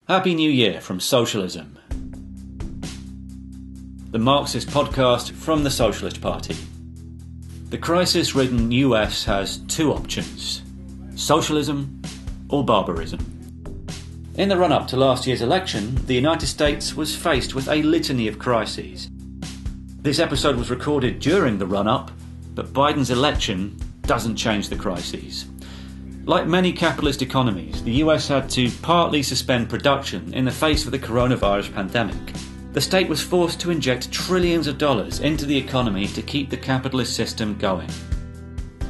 Happy New Year from Socialism, the Marxist podcast from the Socialist Party. The crisis-ridden US has two options: socialism or barbarism. In the run-up to last year's election, the United States was faced with a litany of crises. This episode was recorded during the run-up, but Biden's election doesn't change the crises. Like many capitalist economies, the US had to partly suspend production in the face of the coronavirus pandemic. The state was forced to inject trillions of dollars into the economy to keep the capitalist system going.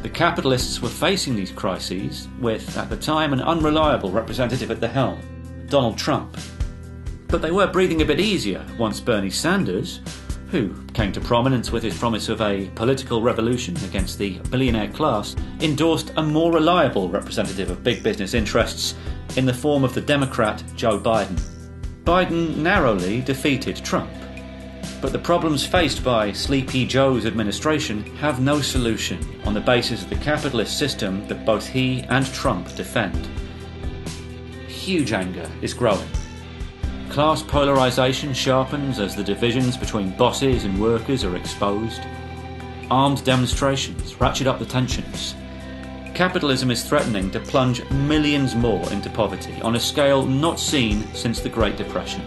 The capitalists were facing these crises with, at the time, an unreliable representative at the helm, Donald Trump. But they were breathing a bit easier once Bernie Sanders, who came to prominence with his promise of a political revolution against the billionaire class, endorsed a more reliable representative of big business interests in the form of the Democrat Joe Biden. Biden narrowly defeated Trump, but the problems faced by Sleepy Joe's administration have no solution on the basis of the capitalist system that both he and Trump defend. Huge anger is growing. Class polarisation sharpens as the divisions between bosses and workers are exposed. Armed demonstrations ratchet up the tensions. Capitalism is threatening to plunge millions more into poverty on a scale not seen since the Great Depression.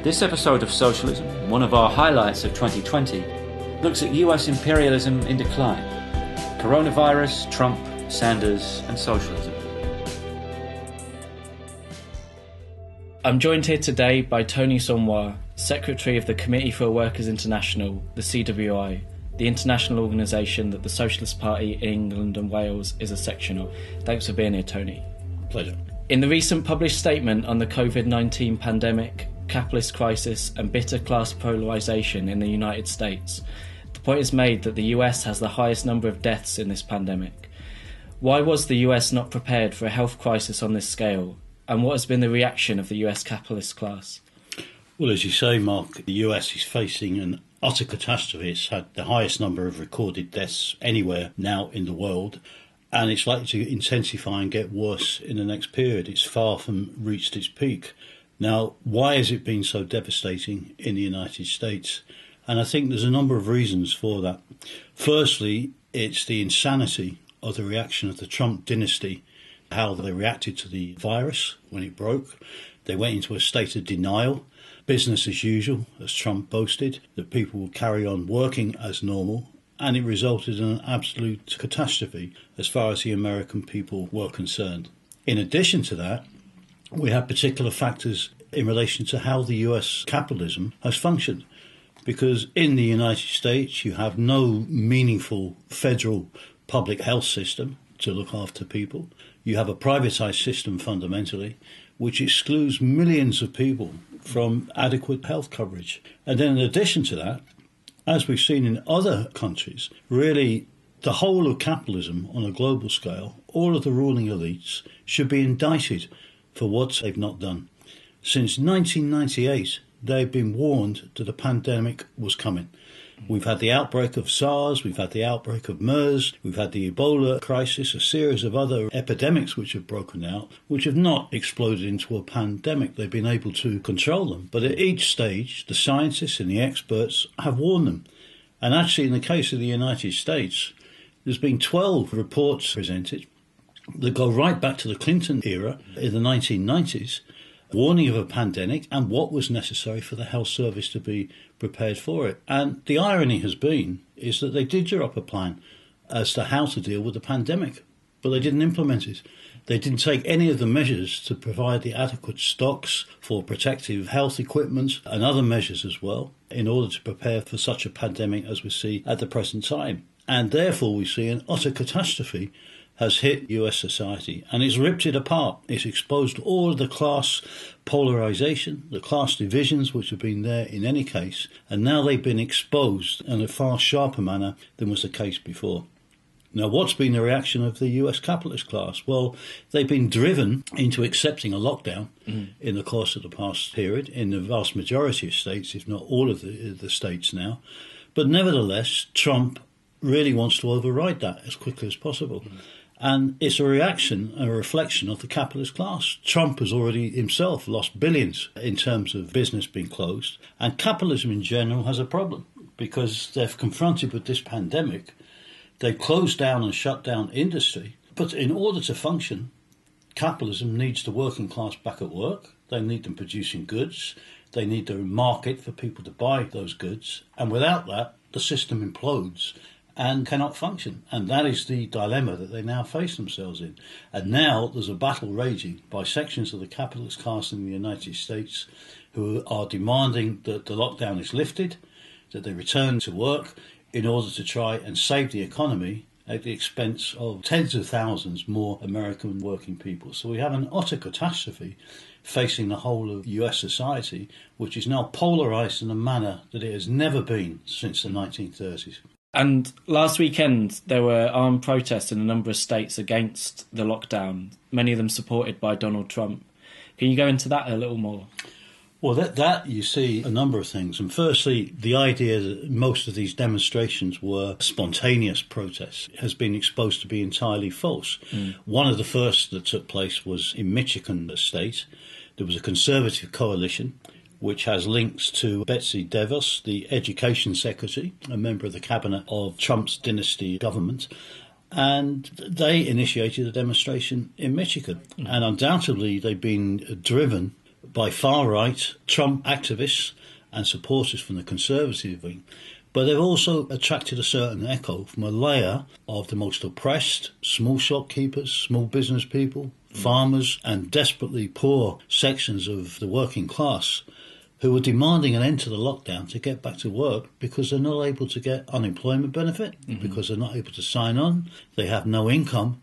This episode of Socialism, one of our highlights of 2020, looks at US imperialism in decline. Coronavirus, Trump, Sanders and socialism. I'm joined here today by Tony Somwa, Secretary of the Committee for Workers International, the CWI, the international organisation that the Socialist Party in England and Wales is a section of. Thanks for being here, Tony. Pleasure. In the recent published statement on the COVID-19 pandemic, capitalist crisis and bitter class polarisation in the United States, the point is made that the US has the highest number of deaths in this pandemic. Why was the US not prepared for a health crisis on this scale? And what has been the reaction of the US capitalist class? Well, as you say, Mark, the US is facing an utter catastrophe. It's had the highest number of recorded deaths anywhere now in the world, and it's likely to intensify and get worse in the next period. It's far from reached its peak. Now, why has it been so devastating in the United States? And I think there's a number of reasons for that. Firstly, it's the insanity of the reaction of the Trump dynasty, how they reacted to the virus when it broke. They went into a state of denial, business as usual, as Trump boasted, that people would carry on working as normal, and it resulted in an absolute catastrophe as far as the American people were concerned. In addition to that, we have particular factors in relation to how the US capitalism has functioned, because in the United States you have no meaningful federal public health system to look after people. You have a privatised system fundamentally, which excludes millions of people from adequate health coverage. And then in addition to that, as we've seen in other countries, really the whole of capitalism on a global scale, all of the ruling elites should be indicted for what they've not done. Since 1998, they've been warned that a pandemic was coming. We've had the outbreak of SARS, we've had the outbreak of MERS, we've had the Ebola crisis, a series of other epidemics which have broken out, which have not exploded into a pandemic. They've been able to control them. But at each stage, the scientists and the experts have warned them. And actually, in the case of the United States, there's been 12 reports presented that go right back to the Clinton era in the 1990s, warning of a pandemic and what was necessary for the health service to be prepared for it. And the irony has been is that they did draw up a plan as to how to deal with the pandemic, but they didn't implement it. They didn't take any of the measures to provide the adequate stocks for protective health equipment and other measures as well in order to prepare for such a pandemic as we see at the present time. And therefore we see an utter catastrophe has hit US society, and it's ripped it apart. It's exposed all of the class polarisation, the class divisions which have been there in any case, and now they've been exposed in a far sharper manner than was the case before. Now, what's been the reaction of the US capitalist class? Well, they've been driven into accepting a lockdown in the course of the past period in the vast majority of states, if not all of the states now. But nevertheless, Trump really wants to override that as quickly as possible. And it's a reaction, a reflection of the capitalist class. Trump has already himself lost billions in terms of business being closed. And capitalism in general has a problem because they're confronted with this pandemic. They've closed down and shut down industry. But in order to function, capitalism needs the working class back at work. They need them producing goods. They need the market for people to buy those goods. And without that, the system implodes and cannot function. And that is the dilemma that they now face themselves in. And now there's a battle raging by sections of the capitalist class in the United States who are demanding that the lockdown is lifted, that they return to work in order to try and save the economy at the expense of tens of thousands more American working people. So we have an utter catastrophe facing the whole of US society, which is now polarised in a manner that it has never been since the 1930s. And last weekend, there were armed protests in a number of states against the lockdown, many of them supported by Donald Trump. Can you go into that a little more? Well, that you see a number of things. And firstly, the idea that most of these demonstrations were spontaneous protests has been exposed to be entirely false. One of the first that took place was in Michigan State. There was a conservative coalition which has links to Betsy DeVos, the education secretary, a member of the cabinet of Trump's dynasty government. And they initiated a demonstration in Michigan. And undoubtedly, they've been driven by far-right Trump activists and supporters from the conservative wing. But they've also attracted a certain echo from a layer of the most oppressed, small shopkeepers, small business people, farmers, and desperately poor sections of the working class who are demanding an end to the lockdown to get back to work because they're not able to get unemployment benefit, because they're not able to sign on, they have no income,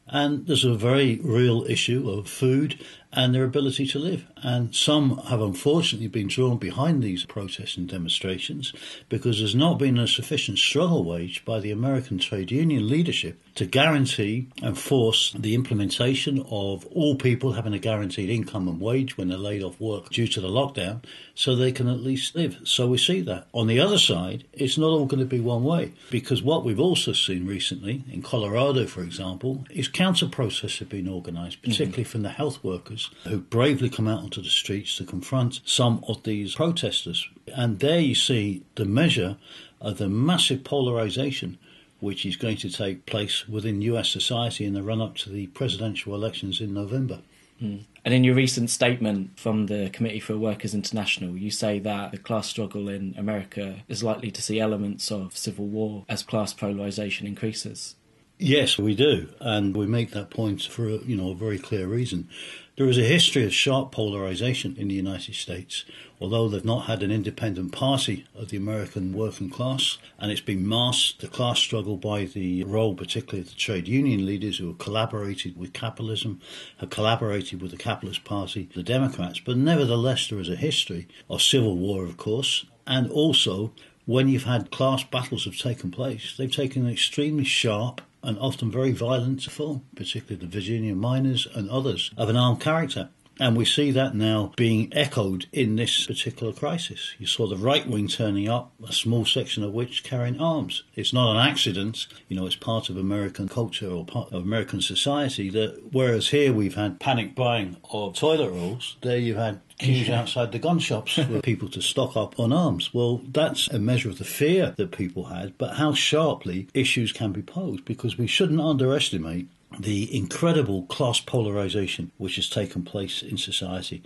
and there's a very real issue of food and their ability to live. And some have unfortunately been drawn behind these protests and demonstrations because there's not been a sufficient struggle waged by the American trade union leadership to guarantee and force the implementation of all people having a guaranteed income and wage when they're laid off work due to the lockdown so they can at least live. So we see that. On the other side, it's not all going to be one way because what we've also seen recently in Colorado, for example, is counter-protests have been organised, particularly from the health workers who bravely come out onto the streets to confront some of these protesters. And there you see the measure of the massive polarisation which is going to take place within US society in the run-up to the presidential elections in November. And in your recent statement from the Committee for Workers International, you say that the class struggle in America is likely to see elements of civil war as class polarisation increases. Yes, we do, and we make that point for a very clear reason. There is a history of sharp polarisation in the United States, although they've not had an independent party of the American working class, and it's been masked, the class struggle, by the role particularly of the trade union leaders who have collaborated with capitalism, have collaborated with the Capitalist Party, the Democrats. But nevertheless, there is a history of civil war, of course, and also when you've had class battles have taken place, they've taken an extremely sharp and often very violent form, particularly the Virginia miners and others of an armed character. And we see that now being echoed in this particular crisis. You saw the right wing turning up, a small section of which carrying arms. It's not an accident, it's part of American culture or part of American society that whereas here we've had panic buying of toilet rolls, there you've had queues outside the gun shops for people to stock up on arms. Well, that's a measure of the fear that people had, but how sharply issues can be posed, because we shouldn't underestimate the incredible class polarisation which has taken place in society.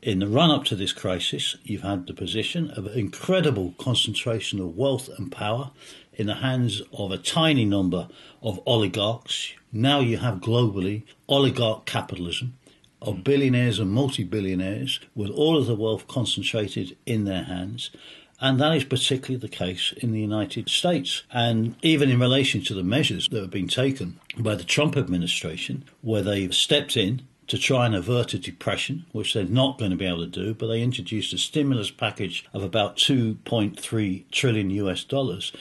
In the run-up to this crisis, you've had the position of an incredible concentration of wealth and power in the hands of a tiny number of oligarchs. Now you have globally oligarch capitalism of billionaires and multi-billionaires with all of the wealth concentrated in their hands. And that is particularly the case in the United States. And even in relation to the measures that have been taken by the Trump administration, where they've stepped in to try and avert a depression, which they're not going to be able to do, but they introduced a stimulus package of about $2.3 trillion US dollars.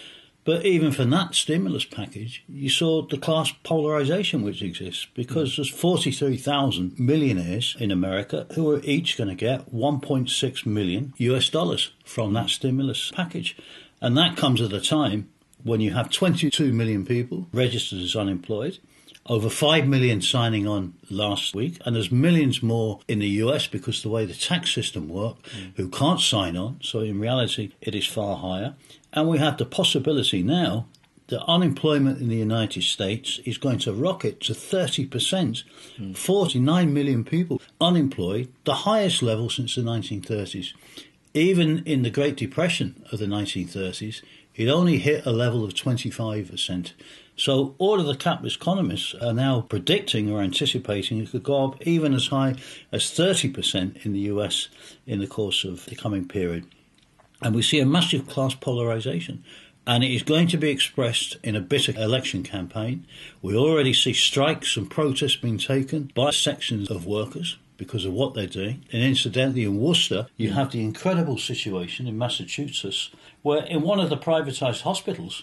But even from that stimulus package, you saw the class polarisation which exists, because there's 43,000 millionaires in America who are each going to get $1.6 million US dollars from that stimulus package. And that comes at a time when you have 22 million people registered as unemployed, Over 5 million signing on last week, and there's millions more in the US because of the way the tax system works, who can't sign on. So in reality, it is far higher. And we have the possibility now that unemployment in the United States is going to rocket to 30%. 49 million people unemployed, the highest level since the 1930s. Even in the Great Depression of the 1930s, it only hit a level of 25%. So all of the capitalist economists are now predicting or anticipating it could go up even as high as 30% in the US in the course of the coming period. And we see a massive class polarisation. And it is going to be expressed in a bitter election campaign. We already see strikes and protests being taken by sections of workers because of what they're doing. And incidentally, in Worcester, you have the incredible situation in Massachusetts where in one of the privatised hospitals,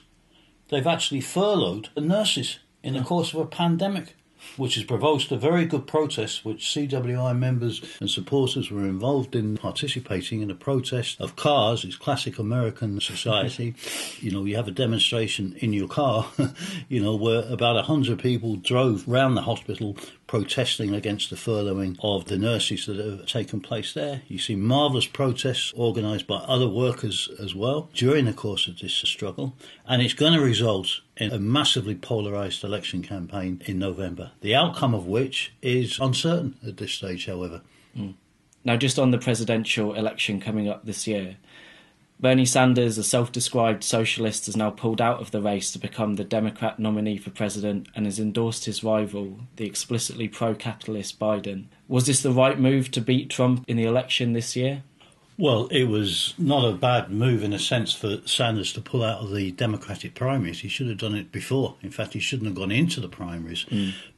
they've actually furloughed the nurses in the course of a pandemic, which has provoked a very good protest, which CWI members and supporters were involved in participating in a protest of cars. It's classic American society. You have a demonstration in your car, where about 100 people drove round the hospital protesting against the furloughing of the nurses that have taken place there. You see marvellous protests organised by other workers as well during the course of this struggle, and it's going to result in a massively polarised election campaign in November, the outcome of which is uncertain at this stage, however. Now, just on the presidential election coming up this year, Bernie Sanders, a self-described socialist, has now pulled out of the race to become the Democrat nominee for president and has endorsed his rival, the explicitly pro-capitalist Biden. Was this the right move to beat Trump in the election this year? Well, it was not a bad move in a sense for Sanders to pull out of the Democratic primaries. He should have done it before. In fact, he shouldn't have gone into the primaries.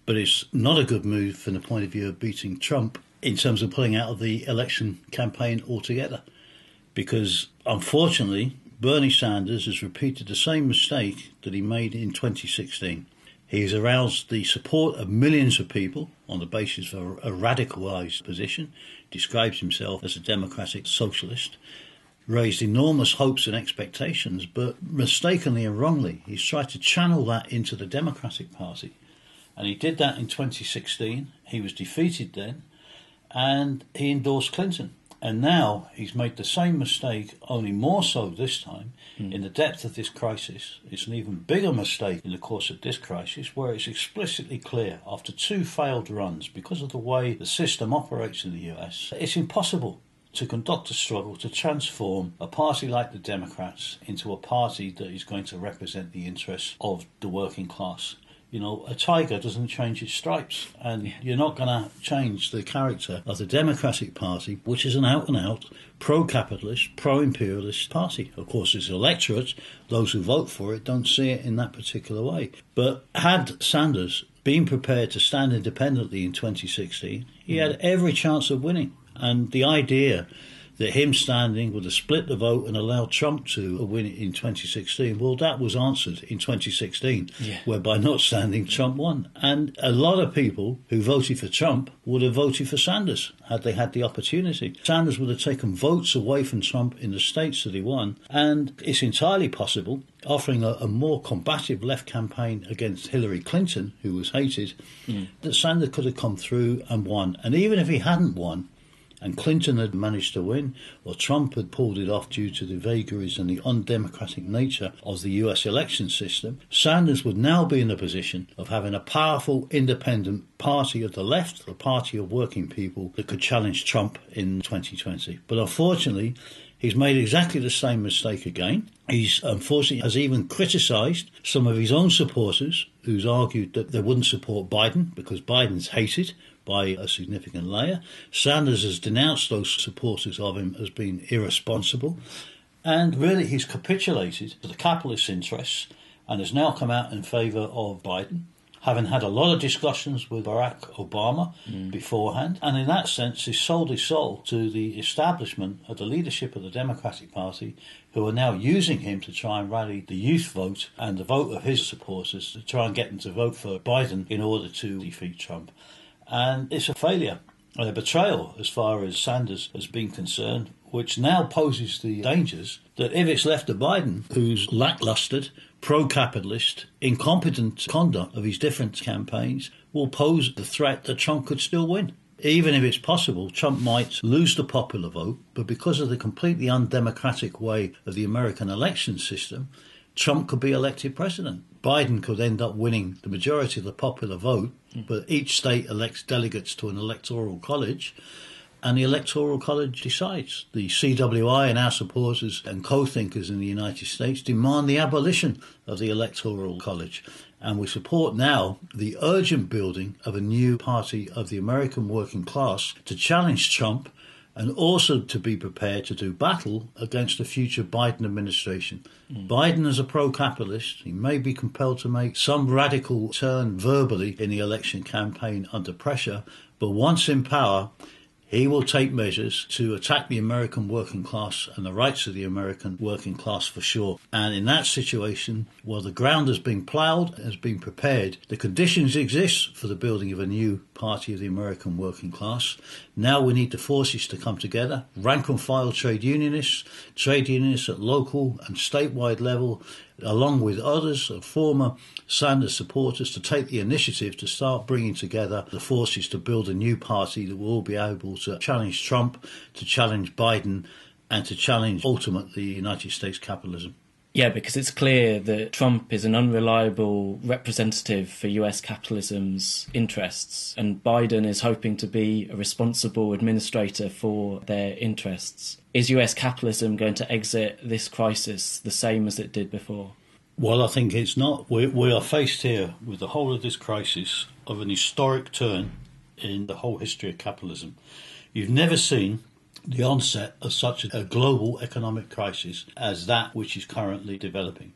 But it's not a good move from the point of view of beating Trump in terms of pulling out of the election campaign altogether. Because, unfortunately, Bernie Sanders has repeated the same mistake that he made in 2016. He's aroused the support of millions of people on the basis of a radicalised position, describes himself as a democratic socialist, raised enormous hopes and expectations, but mistakenly and wrongly, he's tried to channel that into the Democratic Party. And he did that in 2016. He was defeated then, and he endorsed Clinton. And now he's made the same mistake, only more so this time, in the depth of this crisis. It's an even bigger mistake in the course of this crisis, where it's explicitly clear, after 2 failed runs, because of the way the system operates in the US, it's impossible to conduct a struggle to transform a party like the Democrats into a party that is going to represent the interests of the working class. A tiger doesn't change its stripes, and you're not going to change the character of the Democratic Party, which is an out-and-out pro-capitalist, pro-imperialist party. Of course, its electorate, those who vote for it, don't see it in that particular way. But had Sanders been prepared to stand independently in 2016, he had every chance of winning. And the idea that him standing would have split the vote and allowed Trump to win it in 2016, well, that was answered in 2016, where by not standing, Trump won. And a lot of people who voted for Trump would have voted for Sanders had they had the opportunity. Sanders would have taken votes away from Trump in the states that he won, and it's entirely possible, offering a more combative left campaign against Hillary Clinton, who was hated, that Sanders could have come through and won. And even if he hadn't won, and Clinton had managed to win, or Trump had pulled it off due to the vagaries and the undemocratic nature of the US election system, Sanders would now be in a position of having a powerful independent party of the left, a party of working people that could challenge Trump in 2020. But unfortunately, he's made exactly the same mistake again. He's unfortunately has even criticised some of his own supporters who's argued that they wouldn't support Biden because Biden's hated by a significant layer. Sanders has denounced those supporters of him as being irresponsible. And really he's capitulated to the capitalist interests and has now come out in favour of Biden, having had a lot of discussions with Barack Obama beforehand, and in that sense he's sold his soul to the establishment of the leadership of the Democratic Party, who are now using him to try and rally the youth vote and the vote of his supporters to try and get them to vote for Biden in order to defeat Trump. And it's a failure and a betrayal as far as Sanders has been concerned, which now poses the dangers that if it's left to Biden, who's lacklusted, pro-capitalist, incompetent conduct of his different campaigns will pose the threat that Trump could still win. Even if it's possible, Trump might lose the popular vote, but because of the completely undemocratic way of the American election system, Trump could be elected president. Biden could end up winning the majority of the popular vote, but each state elects delegates to an electoral college, and the Electoral College decides. The CWI and our supporters and co-thinkers in the United States demand the abolition of the Electoral College. And we support now the urgent building of a new party of the American working class to challenge Trump and also to be prepared to do battle against the future Biden administration. Biden is a pro-capitalist. He may be compelled to make some radical turn verbally in the election campaign under pressure, but once in power, he will take measures to attack the American working class and the rights of the American working class for sure. And in that situation, while the ground has been ploughed, has been prepared, the conditions exist for the building of a new party of the American working class. Now we need the forces to come together, rank and file trade unionists at local and statewide level, along with others, former Sanders supporters, to take the initiative to start bringing together the forces to build a new party that will all be able to challenge Trump, to challenge Biden, and to challenge, ultimately, United States capitalism. Yeah, because it's clear that Trump is an unreliable representative for US capitalism's interests, and Biden is hoping to be a responsible administrator for their interests. Is US capitalism going to exit this crisis the same as it did before? Well, I think it's not. We are faced here with the whole of this crisis of an historic turn in the whole history of capitalism. You've never seen the onset of such a global economic crisis as that which is currently developing.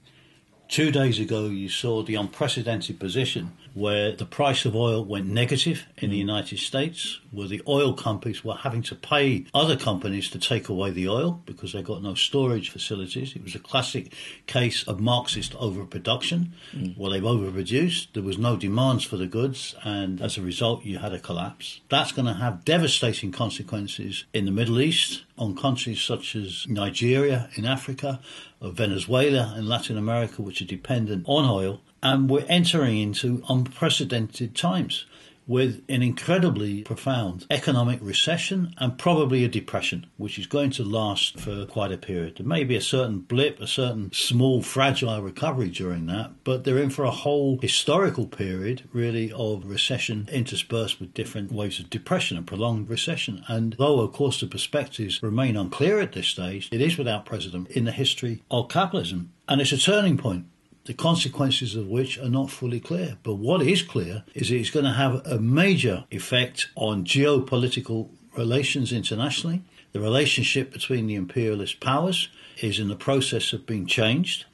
2 days ago, you saw the unprecedented position where the price of oil went negative in the United States, where the oil companies were having to pay other companies to take away the oil because they got no storage facilities. It was a classic case of Marxist overproduction. Well, they've overproduced, there was no demands for the goods, and as a result, you had a collapse. That's going to have devastating consequences in the Middle East, on countries such as Nigeria in Africa, or Venezuela in Latin America, which are dependent on oil. And we're entering into unprecedented times with an incredibly profound economic recession and probably a depression, which is going to last for quite a period. There may be a certain blip, a certain small, fragile recovery during that, but they're in for a whole historical period, really, of recession interspersed with different waves of depression and prolonged recession. And though, of course, the perspectives remain unclear at this stage, it is without precedent in the history of capitalism. And it's a turning point, the consequences of which are not fully clear. But what is clear is it's going to have a major effect on geopolitical relations internationally. The relationship between the imperialist powers is in the process of being changed.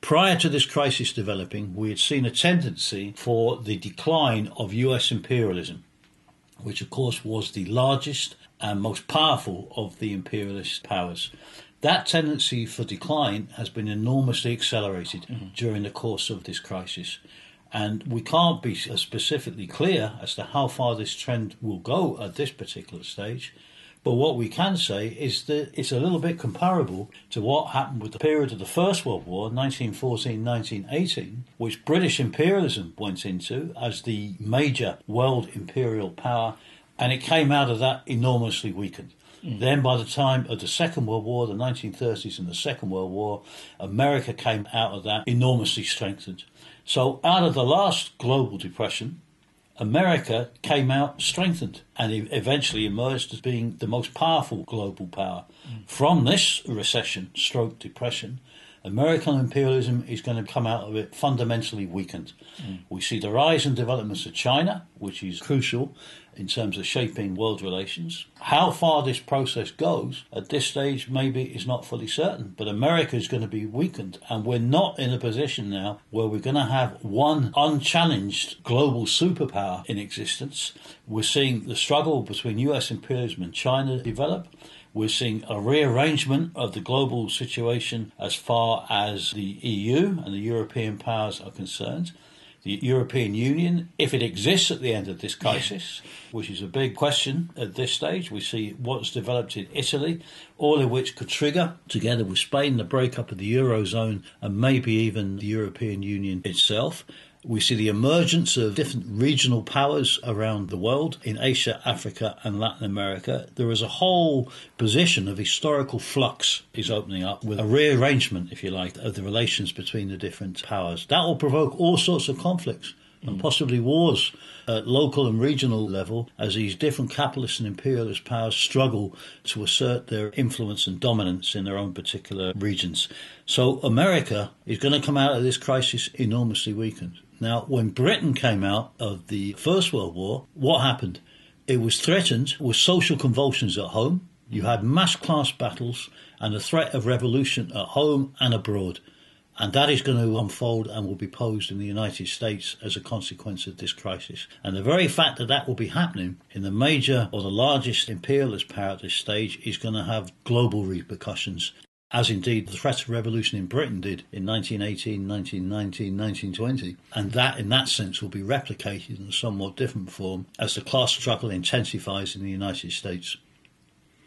Prior to this crisis developing, we had seen a tendency for the decline of US imperialism, which of course was the largest and most powerful of the imperialist powers. That tendency for decline has been enormously accelerated during the course of this crisis. And we can't be specifically clear as to how far this trend will go at this particular stage. But what we can say is that it's a little bit comparable to what happened with the period of the First World War, 1914-1918, which British imperialism went into as the major world imperial power, and it came out of that enormously weakened. Then by the time of the Second World War, the 1930s and the Second World War, America came out of that enormously strengthened. So out of the last global depression, America came out strengthened and eventually emerged as being the most powerful global power. From this recession, stroke depression, American imperialism is going to come out of it fundamentally weakened. We see the rise and developments of China, which is crucial in terms of shaping world relations. How far this process goes at this stage maybe is not fully certain, but America is going to be weakened, and we're not in a position now where we're going to have one unchallenged global superpower in existence. We're seeing the struggle between US imperialism and China develop. We're seeing a rearrangement of the global situation as far as the EU and the European powers are concerned. The European Union, if it exists at the end of this crisis, which is a big question at this stage. We see what's developed in Italy, all of which could trigger, together with Spain, the breakup of the Eurozone and maybe even the European Union itself. We see the emergence of different regional powers around the world in Asia, Africa and Latin America. There is a whole position of historical flux is opening up with a rearrangement, if you like, of the relations between the different powers. That will provoke all sorts of conflicts and possibly wars at local and regional level as these different capitalist and imperialist powers struggle to assert their influence and dominance in their own particular regions. So America is going to come out of this crisis enormously weakened. Now, when Britain came out of the First World War, what happened? It was threatened with social convulsions at home. You had mass class battles and the threat of revolution at home and abroad. And that is going to unfold and will be posed in the United States as a consequence of this crisis. And the very fact that that will be happening in the major or the largest imperialist power at this stage is going to have global repercussions, as indeed the threat of revolution in Britain did in 1918, 1919, 1920. And that, in that sense, will be replicated in a somewhat different form as the class struggle intensifies in the United States.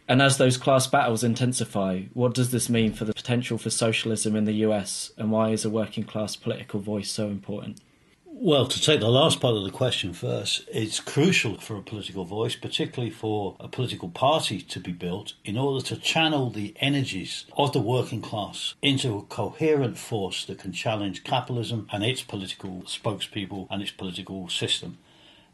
And as those class battles intensify, what does this mean for the potential for socialism in the US, and why is a working class political voice so important? Well, to take the last part of the question first, it's crucial for a political voice, particularly for a political party to be built, in order to channel the energies of the working class into a coherent force that can challenge capitalism and its political spokespeople and its political system.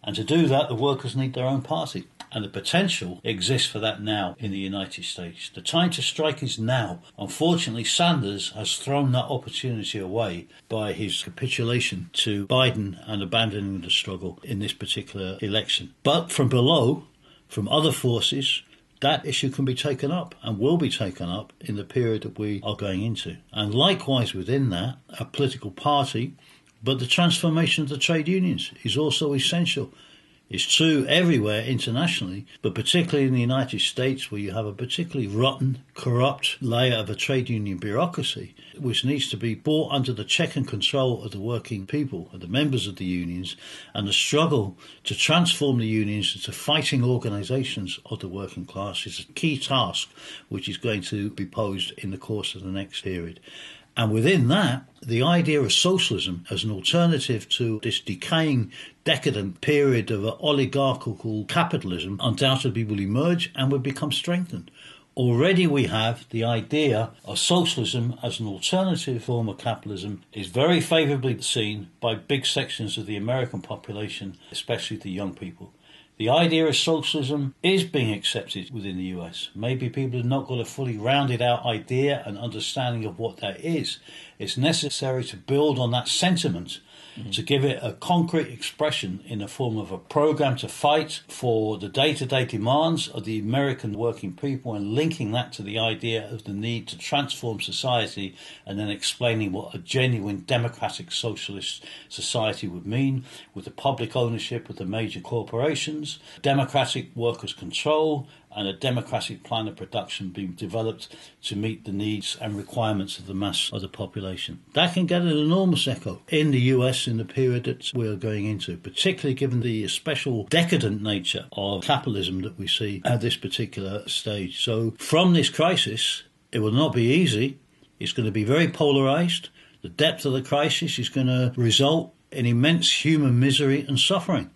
And to do that, the workers need their own party. And the potential exists for that now in the United States. The time to strike is now. Unfortunately, Sanders has thrown that opportunity away by his capitulation to Biden and abandoning the struggle in this particular election. But from below, from other forces, that issue can be taken up and will be taken up in the period that we are going into. And likewise within that, a political party, but the transformation of the trade unions is also essential. It's true everywhere internationally, but particularly in the United States, where you have a particularly rotten, corrupt layer of a trade union bureaucracy, which needs to be brought under the check and control of the working people, of the members of the unions, and the struggle to transform the unions into fighting organisations of the working class is a key task which is going to be posed in the course of the next period. And within that, the idea of socialism as an alternative to this decaying, decadent period of oligarchical capitalism undoubtedly will emerge and will become strengthened. Already we have the idea of socialism as an alternative form of capitalism is very favourably seen by big sections of the American population, especially the young people. The idea of socialism is being accepted within the US. Maybe people have not got a fully rounded out idea and understanding of what that is. It's necessary to build on that sentiment, to give it a concrete expression in the form of a program to fight for the day-to-day demands of the American working people, and linking that to the idea of the need to transform society, and then explaining what a genuine democratic socialist society would mean, with the public ownership of the major corporations, democratic workers' control, and a democratic plan of production being developed to meet the needs and requirements of the mass of the population. That can get an enormous echo in the US in the period that we are going into, particularly given the special decadent nature of capitalism that we see at this particular stage. So from this crisis, it will not be easy. It's going to be very polarised. The depth of the crisis is going to result in immense human misery and suffering.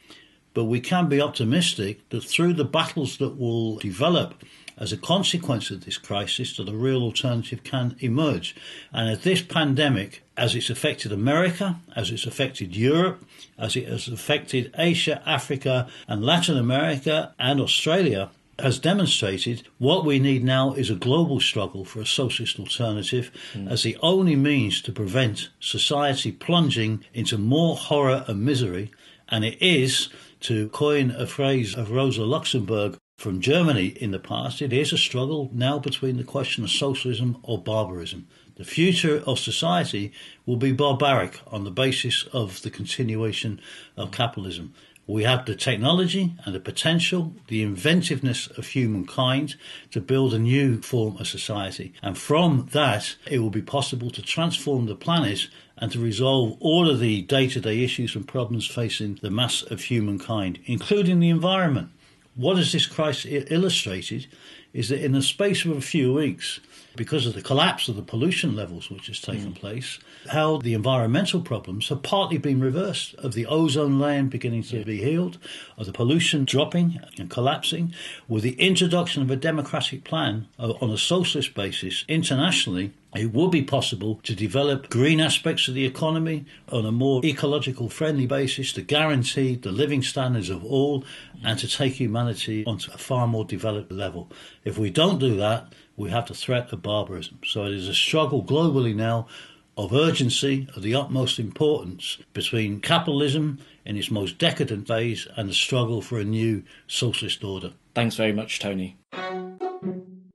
But we can be optimistic that through the battles that will develop as a consequence of this crisis, that a real alternative can emerge. And as this pandemic, as it's affected America, as it's affected Europe, as it has affected Asia, Africa and Latin America and Australia, has demonstrated, what we need now is a global struggle for a socialist alternative as the only means to prevent society plunging into more horror and misery. And it is, to coin a phrase of Rosa Luxemburg from Germany in the past, it is a struggle now between the question of socialism or barbarism. The future of society will be barbaric on the basis of the continuation of capitalism. We have the technology and the potential, the inventiveness of humankind to build a new form of society. And from that, it will be possible to transform the planet and to resolve all of the day-to-day issues and problems facing the mass of humankind, including the environment. What has this crisis illustrated is that in the space of a few weeks, because of the collapse of the pollution levels which has taken place, how the environmental problems have partly been reversed, of the ozone layer beginning to be healed, of the pollution dropping and collapsing, with the introduction of a democratic plan on a socialist basis internationally. It would be possible to develop green aspects of the economy on a more ecological friendly basis to guarantee the living standards of all and to take humanity onto a far more developed level. If we don't do that, we have the threat of barbarism. So it is a struggle globally now of urgency, of the utmost importance, between capitalism in its most decadent phase and the struggle for a new socialist order. Thanks very much, Tony.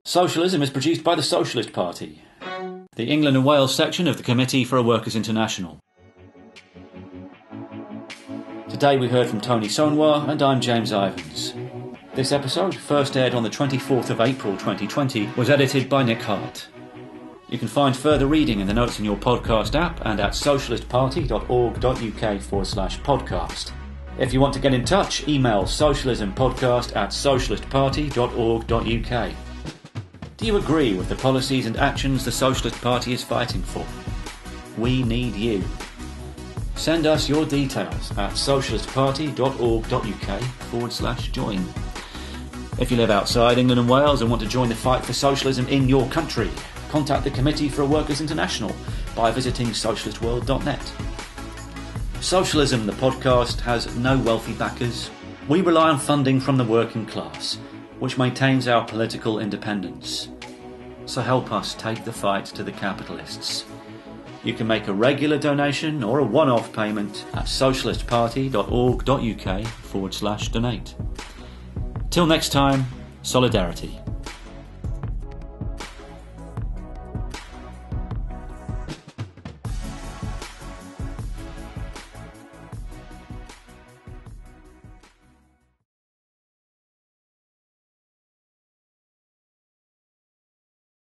Socialism is produced by the Socialist Party, the England and Wales section of the Committee for a Workers' International. Today we heard from Tony Sonwar and I'm James Ivans. This episode, first aired on the 24th of April 2020, was edited by Nick Hart. You can find further reading in the notes in your podcast app and at socialistparty.org.uk/podcast. If you want to get in touch, email socialismpodcast@socialistparty.org.uk. Do you agree with the policies and actions the Socialist Party is fighting for? We need you. Send us your details at socialistparty.org.uk/join. If you live outside England and Wales and want to join the fight for socialism in your country, contact the Committee for a Workers' International by visiting socialistworld.net. Socialism, the podcast, has no wealthy backers. We rely on funding from the working class, which maintains our political independence. So help us take the fight to the capitalists. You can make a regular donation or a one-off payment at socialistparty.org.uk/donate. Till next time, solidarity.